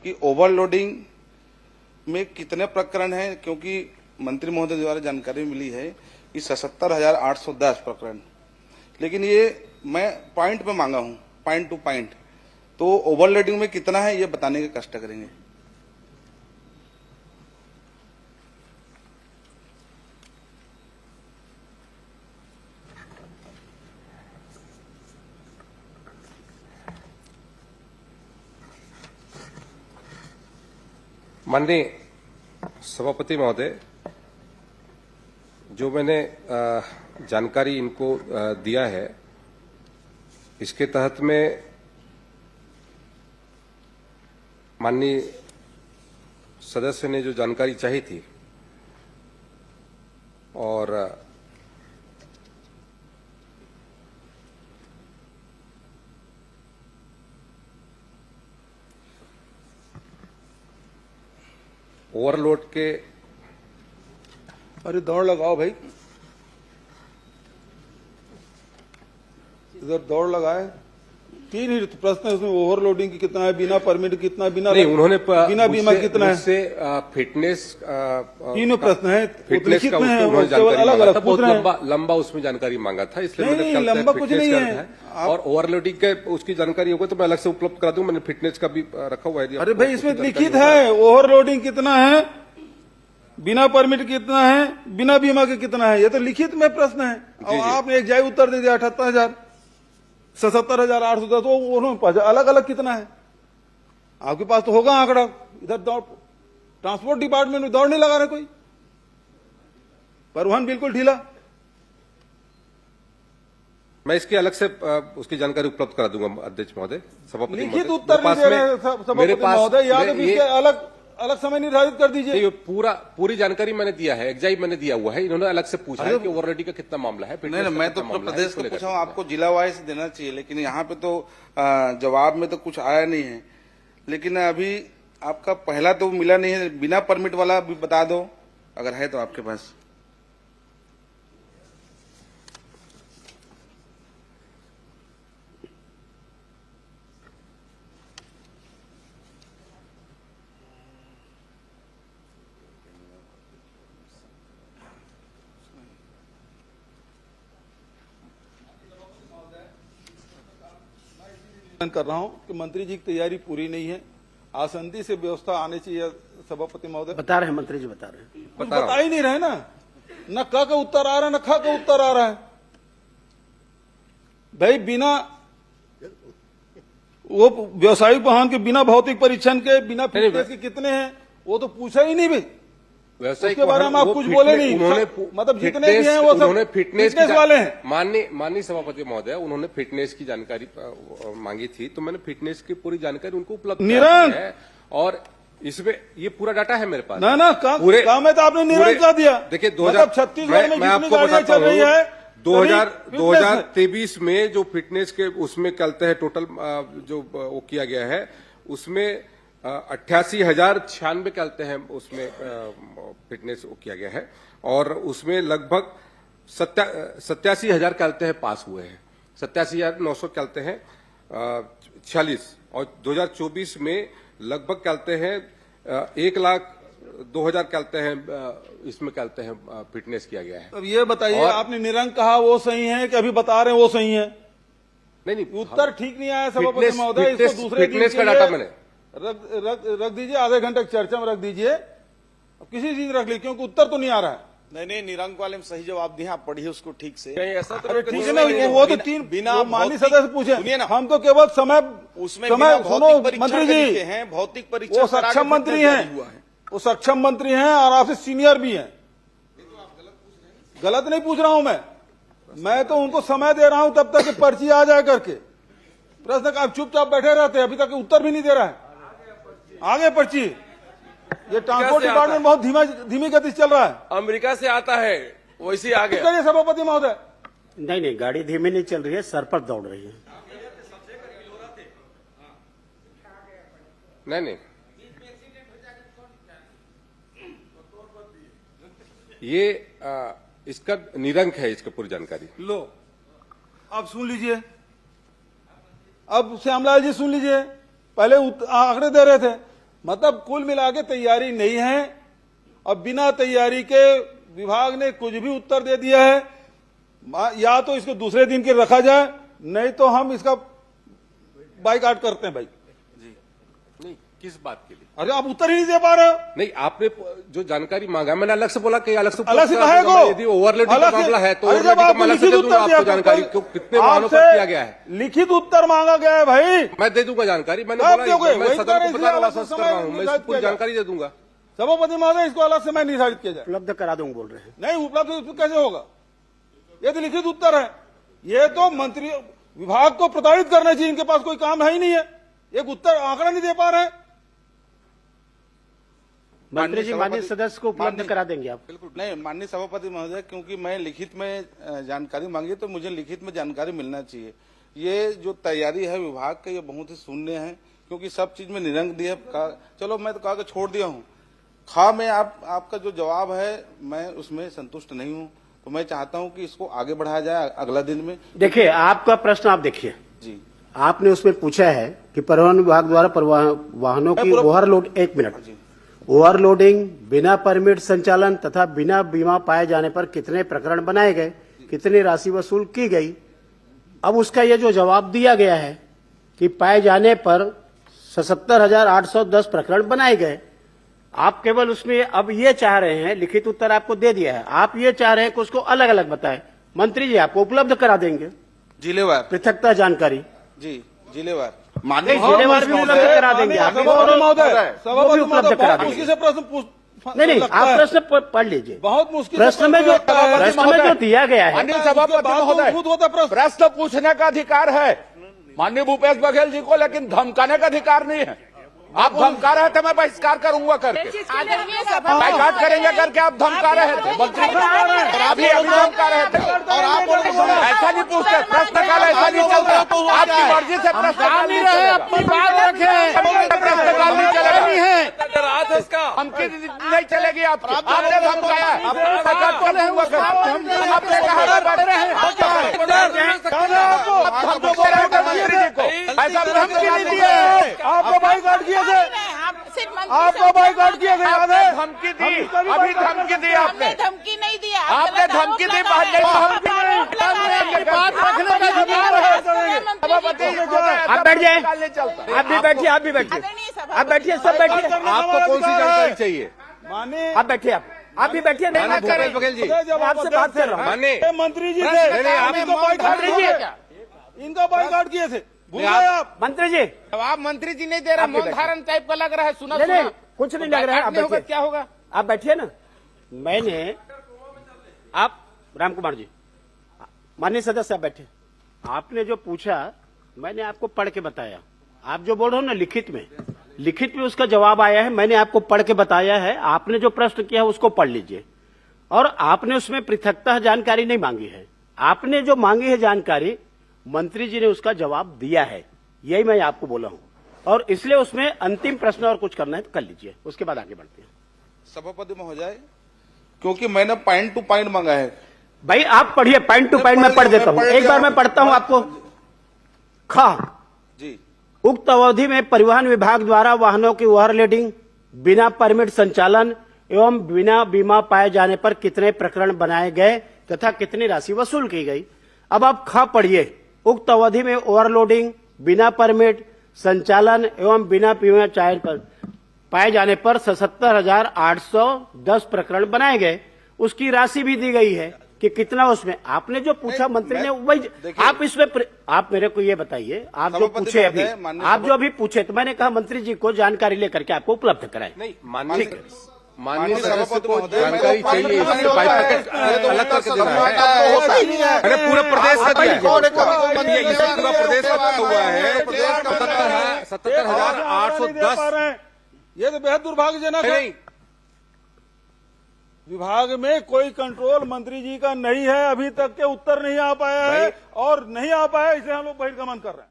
कि ओवरलोडिंग में कितने प्रकरण हैं, क्योंकि मंत्री महोदय द्वारा जानकारी मिली है कि 77,810 प्रकरण, लेकिन ये मैं पॉइंट पे मांगा हूं, पॉइंट टू पॉइंट। तो ओवरलोडिंग में कितना है ये बताने के कष्ट करेंगे। माननीय सभापति महोदय, जो मैंने जानकारी इनको दिया है, इसके तहत में माननीय सदस्य ने जो जानकारी चाहिए थी और ओवरलोड के, अरे दौड़ लगाओ भाई, इधर दौड़ लगाए। तीन ही प्रश्न है उसमें, ओवरलोडिंग की कितना है, बिना परमिट कितना, बिना नहीं, उन्होंने बिना बीमा कितना है, मुझसे फिटनेस तीनों प्रश्न है, फिटनेस का में है, उन्होंने जानकारी अलग मांगा अलग था, बहुत लंबा उसमें जानकारी मांगा था, इसलिए मैंने कल लंबा कुछ नहीं है। और ओवरलोडिंग के उसकी जानकारी होगा तो मैं अलग से उपलब्ध करा दूं। मैंने फिटनेस का भी रखा हुआ है। अरे भाई इसमें लिखित है ओवरलोडिंग कितना है, बिना परमिट कितना है, बिना बीमा के कितना है, ये तो लिखित में प्रश्न है। और आपने एक जाय उत्तर दे दिया 78,000, 77,810, तो उन्होंने अलग अलग कितना है, आपके पास तो होगा आंकड़ा। इधर दौड़, ट्रांसपोर्ट डिपार्टमेंट में दौड़ नहीं लगा रहे कोई, परिवहन बिल्कुल ढीला। मैं इसकी अलग से उसकी जानकारी उपलब्ध करा दूंगा अध्यक्ष महोदय। सभापति लिखित उत्तर नहीं दे रहे सभापति महोदय, या तो इसके अलग अलग समय निर्धारित कर दीजिए। पूरी जानकारी मैंने दिया है, एग्जाई मैंने दिया हुआ है। इन्होंने अलग से पूछा है कि ओवरलोडिंग का कितना मामला है। नहीं, मैं तो प्रदेश को पूछा हूँ, आपको जिला वाइज देना चाहिए, लेकिन यहाँ पे तो जवाब में तो कुछ आया नहीं है। लेकिन अभी आपका पहला तो मिला नहीं है, बिना परमिट वाला भी बता दो अगर है तो आपके पास। कर रहा हूं कि मंत्री जी की तैयारी पूरी नहीं है, आसंदी से व्यवस्था आनी चाहिए। सभापति महोदय बता रहे हैं, मंत्री जी बता रहे हैं, कुछ बता ही नहीं रहे ना, न क का उत्तर आ रहा है न ख का उत्तर आ रहा है। भाई बिना वो व्यवसायिक वाहन के बिना भौतिक परीक्षण के, बिना फिटनेस के कितने हैं वो तो पूछा ही नहीं भाई। उसके बारे में आप कुछ बोले नहीं, मतलब जितने भी हैं वो सब फिटनेस वाले हैं। माननीय सभापति महोदय, उन्होंने फिटनेस की जानकारी मांगी थी, तो मैंने फिटनेस की पूरी जानकारी उनको उपलब्ध कराई है। और इसमें ये पूरा डाटा है मेरे पास। ना काम है तो आपने निरंक कर दिया। देखिए, मतलब छत्तीसगढ़ में मैं आपको बताता हूँ, 2023 में जो फिटनेस के उसमें चलते हैं, टोटल जो वो किया गया है, उसमें 88,096 कहते हैं, उसमें फिटनेस किया गया है। और उसमें लगभग 87,000 कहते हैं पास हुए हैं, 87,900 कहते हैं 46। और 2024 में लगभग कहते हैं 1,02,000 कहते हैं, इसमें कहते हैं फिटनेस किया गया है। अब ये बताइए, आपने निरंक कहा वो सही है कि अभी बता रहे हैं वो सही है? नहीं, उत्तर ठीक नहीं आया सभापति महोदय। इसको दूसरे फिटनेस का डाटा मैंने रख दीजिए, आधे घंटे की चर्चा में रख दीजिए, किसी चीज रख ली, क्योंकि उत्तर तो नहीं आ रहा है। नहीं, निरंक वाले में सही जवाब दिए, आप पढ़िए उसको ठीक से। नहीं, ऐसा तो ठीक है ना, वो तो तीन बिना माननीय सदस्य पूछे, सुनिए ना, हम तो केवल समय उसमें सुनो मंत्री जी, हैं भौतिक परीक्षा, वो सक्षम मंत्री हैं, वो सक्षम मंत्री हैं और आपसे सीनियर भी हैं। गलत नहीं पूछ रहा हूं मैं तो उनको समय दे रहा हूं तब तक कि पर्ची आ जाए करके। प्रश्न आप चुपचाप बैठे रहते हैं, अभी तक उत्तर भी नहीं दे रहा है। आगे पर्ची, ये ट्रांसपोर्ट डिपार्टमेंट बहुत धीमी गति से चल रहा है। अमेरिका से आता है वैसे आ गया। करिए सभापति महोदय। नहीं, गाड़ी धीमी नहीं चल रही है, सर पर दौड़ रही है। नहीं, ये इसका निरंक है, इसका पूरी जानकारी लो। अब सुन लीजिए, अब श्यामलाल जी सुन लीजिए, पहले आंकड़े दे रहे थे मतलब कुल मिला के तैयारी नहीं है। अब बिना तैयारी के विभाग ने कुछ भी उत्तर दे दिया है। या तो इसको दूसरे दिन के रखा जाए, नहीं तो हम इसका बाइकआउट करते हैं भाई। नहीं, किस बात के लिए? अरे आप उत्तर ही नहीं दे पा रहे हो। नहीं, आपने जो जानकारी मांगा, मैंने अलग से बोला कि अलग से कहे को यदि ओवरलोडिंग का मामला है तो ओवरलोडिंग का मैं अलग से दे दूंगा आपको जानकारी, क्यों कितने वाहनों पर किया गया है। लिखित उत्तर मांगा गया है भाई, मैं दे दूंगा जानकारी। मैंने आप बोला दोगे, मैं वही सदन तो को पता इसलिए कर रहा हूँ, मैं इसकी पूरी जानकारी दे दूंगा। सभापति महोदय इसको अलग से मैं निर्धारित किया जाए। उपलब्ध करा दूंगा बोल रहे हैं। नहीं, उपलब्ध कैसे होगा? ये तो लिखित उत्तर है। ये तो मंत्री विभाग को प्रताड़ित करना चाहिए, इनके पास कोई काम है ही नहीं है। एक उत्तर आंकड़ा नहीं दे पा रहे हैं। मंत्री जी माननीय सदस्य को उपलब्ध करा देंगे आप? बिल्कुल नहीं माननीय सभापति महोदय, क्योंकि मैं लिखित में जानकारी मांगी तो मुझे लिखित में जानकारी मिलना चाहिए। ये जो तैयारी है विभाग का ये बहुत ही शून्य है, क्योंकि सब चीज में निरंक दिया। चलो मैं तो कहा छोड़ दिया हूँ। मैं आपका जो जवाब है मैं उसमें संतुष्ट नहीं हूँ, तो मैं चाहता हूँ कि इसको आगे बढ़ाया जाए अगला दिन में। देखिए, आपका प्रश्न आप देखिए जी, आपने उसमें पूछा है कि परिवहन विभाग द्वारा वाहनों की ओवरलोड, 1 मिनट, ओवरलोडिंग, बिना परमिट संचालन तथा बिना बीमा पाए जाने पर कितने प्रकरण बनाए गए, कितनी राशि वसूल की गई। अब उसका ये जो जवाब दिया गया है कि पाए जाने पर 77,810 प्रकरण बनाए गए, आप केवल उसमें अब ये चाह रहे हैं, लिखित उत्तर आपको दे दिया है, आप ये चाह रहे हैं कि उसको अलग अलग बताएं। मंत्री जी आपको उपलब्ध करा देंगे जिलेवार पृथकता जानकारी। जी, जिलेवार जिलेवार भी उपलब्ध करा देंगे आप, वो भी उपलब्ध करा देंगे। मुश्किल से प्रश्न नहीं, आप प्रश्न पढ़ लीजिए। बहुत मुश्किल प्रश्न में जो दिया गया है, माननीय सभापति महोदय, प्रश्न पूछने का अधिकार है माननीय भूपेश बघेल जी को, लेकिन धमकाने का अधिकार नहीं है। आप धमका रहे थे, मैं बहिष्कार करूंगा करके, बाइकाट करेंगे करके आप धमका रहे थे मंत्री, अभी धमका रहे थे। और आप ऐसा नहीं पूछते, प्रश्नकाल ऐसा नहीं चलता। आपकी मर्जी से प्रश्नकाल नहीं रहे, अपनी बात रखें, प्रश्नकाल नहीं चलेगा, धमकी नहीं चलेगी आपकी। आपने धमकाया, आपने कहा बढ़ रहे हैं, मंत्री जी को ऐसा धमकी नहीं दिए, आपको बाइकआउट किया थे, आपको बाइकआउट किया था, याद है? धमकी दी, अभी धमकी दी आपने, धमकी नहीं दिया, आपने धमकी दी, धमकी बात रखने का अधिकार है सभापति। आप बैठ जाए, आप भी बैठिए, आप भी बैठिए, आप बैठिए, सब बैठिए। आपको कौन सी जानकारी चाहिए? माने आप बैठिए, आप भी बैठिए। नहीं भूपेश बघेल जी, आपसे बात कर रहा हूँ। माननीय मंत्री जी थे, इनका बाइकआउट किए थे, भूल गए आप? मंत्री जी, जवाब मंत्री जी नहीं दे रहा, मौन धारण टाइप का लग रहा है। सुना नहीं, कुछ नहीं लग रहा है। आप बैठिए, क्या होगा? आप बैठिए ना। मैंने, आप राम कुमार जी, माननीय सदस्य आप बैठे। आपने जो पूछा मैंने आपको पढ़ के बताया। आप जो बोल रहे हो ना लिखित में उसका जवाब आया है, मैंने आपको पढ़ के बताया है। आपने जो प्रश्न किया उसको पढ़ लीजिए। और आपने उसमें पृथकता जानकारी नहीं मांगी है, आपने जो मांगी है जानकारी, मंत्री जी ने उसका जवाब दिया है। यही मैं आपको बोला हूं, और इसलिए उसमें अंतिम प्रश्न और कुछ करना है तो कर लीजिए, उसके बाद आगे बढ़ते हैं। सभापति महोदय, क्योंकि मैंने पॉइंट टू पॉइंट मांगा है। भाई आप पढ़िए, पॉइंट टू पॉइंट मैं पढ़ देता हूं, एक बार मैं पढ़ता हूं आपको। जी, उक्त अवधि में परिवहन विभाग द्वारा वाहनों की ओवरलोडिंग, बिना परमिट संचालन एवं बिना बीमा पाए जाने पर कितने प्रकरण बनाए गए तथा कितनी राशि वसूल की गई। अब आप पढ़िए। उक्त अवधि में ओवरलोडिंग, बिना परमिट संचालन एवं बिना बीमा पाए जाने पर 77,810 प्रकरण बनाए गए। उसकी राशि भी दी गई है कि कितना उसमें। आपने जो पूछा मंत्री ने वही, आप इसमें आप मेरे को ये बताइए, आप जो पूछे अभी, आप जो अभी पूछे, तो मैंने कहा मंत्री जी को जानकारी लेकर के आपको उपलब्ध कराए। नहीं, माननीय सदस्य को जानकारी चाहिए, इसके बाइक अलग करके देना है। अरे पूरे प्रदेश का पूरा प्रदेश का हुआ है 77,810। ये तो बेहद दुर्भाग्यजनक है। विभाग में कोई कंट्रोल मंत्री जी का नहीं है, अभी तक के उत्तर नहीं आ पाया है, और नहीं आ पाया इसलिए हम लोग बहिर्गमन कर रहे हैं।